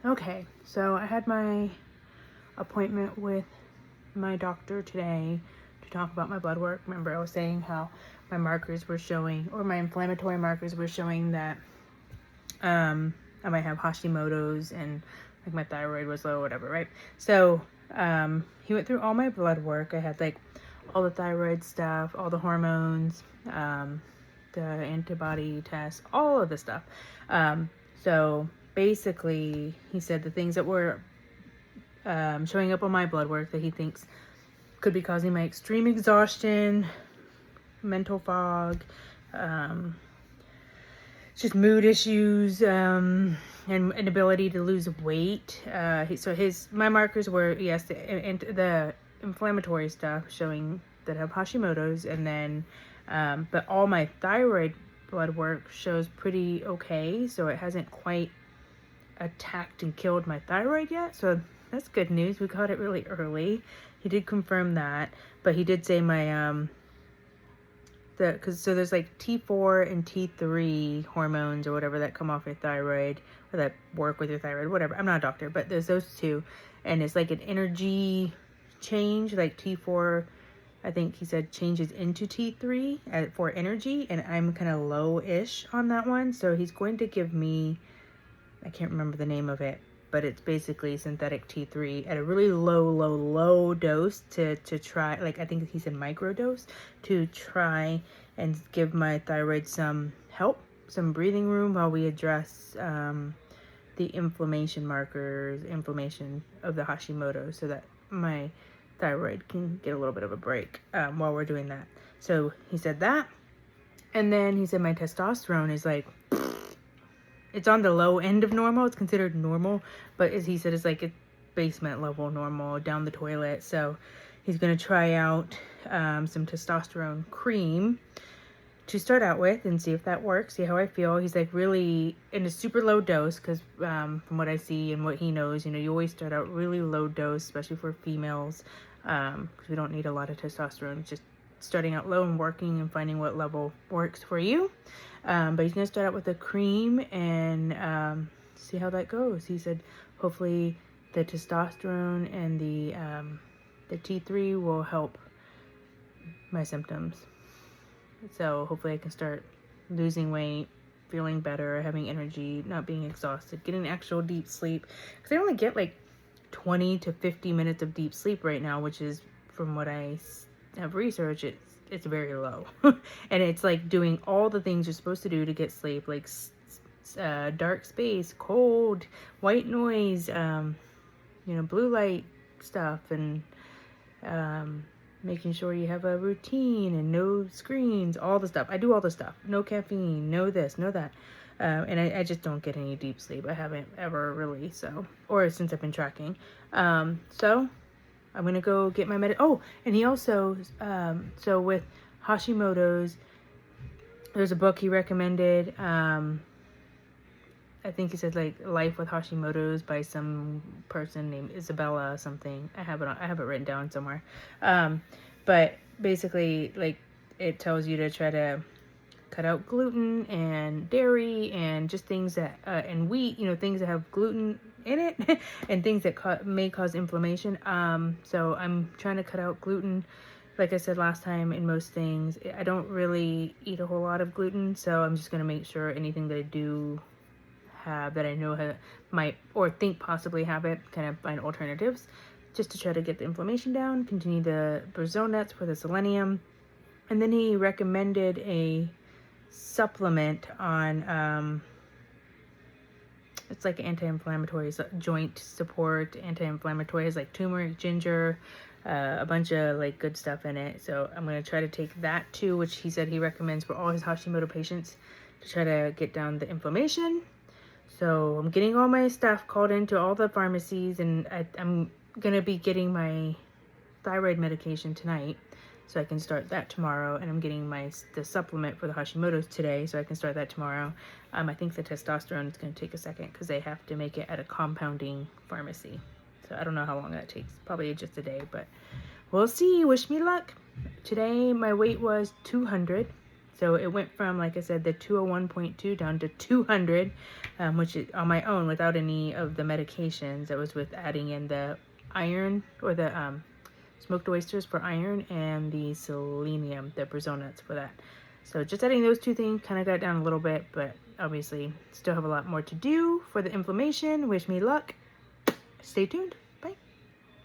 Okay, so I had my appointment with my doctor today to talk about my blood work. Remember, I was saying how my markers were showing, or my inflammatory markers were showing that I might have Hashimoto's and like my thyroid was low or whatever, right? So he went through all my blood work. I had like all the thyroid stuff, all the hormones, the antibody tests, all of the stuff. So basically, he said the things that were showing up on my blood work that he thinks could be causing my extreme exhaustion, mental fog, just mood issues, and inability to lose weight. My markers were, yes, the inflammatory stuff showing that I have Hashimoto's, and then but all my thyroid blood work shows pretty okay, so it hasn't quite attacked and killed my thyroid yet. So that's good news. We caught it really early. He did confirm that, but he did say my so there's like T4 and T3 hormones or whatever that come off your thyroid or that work with your thyroid, whatever. I'm not a doctor, but there's those two, and it's like an energy change. Like T4, I think he said changes into T3 for energy, and I'm kind of low-ish on that one. So he's going to give me, I can't remember the name of it, but it's basically synthetic T3 at a really low dose to try, like I think he said microdose, to try and give my thyroid some help, some breathing room while we address the inflammation of the Hashimoto, so that my thyroid can get a little bit of a break while we're doing that. So he said that. And then he said my testosterone is like, it's on the low end of normal. It's considered normal, but as he said, it's like a basement level normal down the toilet. So he's going to try out some testosterone cream to start out with and see if that works, see how I feel. He's like really in a super low dose because from what I see and what he knows, you always start out really low dose, especially for females, because we don't need a lot of testosterone. It's just starting out low and working and finding what level works for you. But he's going to start out with a cream and see how that goes. He said hopefully the testosterone and the T3 will help my symptoms. So hopefully I can start losing weight, feeling better, having energy, not being exhausted, getting actual deep sleep. Because I only get like 20 to 50 minutes of deep sleep right now, which is, from what I have researched, it's very low. And it's like doing all the things you're supposed to do to get sleep, like dark space, cold, white noise, blue light stuff, and making sure you have a routine and no screens, all the stuff. I do all the stuff. No caffeine, no this, no that. And I just don't get any deep sleep. I haven't ever really, or since I've been tracking. So I'm going to go get my Oh, and he also, so with Hashimoto's, there's a book he recommended. I think he said like Life with Hashimoto's by some person named Isabella something. I have it written down somewhere. But basically, like, it tells you to try to cut out gluten and dairy and just things that and wheat, things that have gluten in it and things that may cause inflammation. So I'm trying to cut out gluten. Like I said last time, in most things, I don't really eat a whole lot of gluten, so I'm just going to make sure anything that I do have that I know might or think possibly have it, kind of find alternatives just to try to get the inflammation down. Continue the Brazil nuts for the selenium. And then he recommended a supplement on it's like anti-inflammatory, joint support, anti-inflammatory. It's like turmeric, ginger, a bunch of like good stuff in it. So I'm going to try to take that too, which he said he recommends for all his Hashimoto patients to try to get down the inflammation. So I'm getting all my stuff called into all the pharmacies, and I'm going to be getting my thyroid medication tonight, so I can start that tomorrow. And I'm getting the supplement for the Hashimoto's today, so I can start that tomorrow. I think the testosterone is going to take a second because they have to make it at a compounding pharmacy. So I don't know how long that takes. Probably just a day, but we'll see. Wish me luck. Today my weight was 200. So it went from, like I said, the 201.2 down to 200, which is on my own without any of the medications. That was with adding in the iron, or the smoked oysters for iron, and the selenium, the Brazonuts for that. So just adding those two things kind of got down a little bit, but obviously still have a lot more to do for the inflammation. Wish me luck. Stay tuned.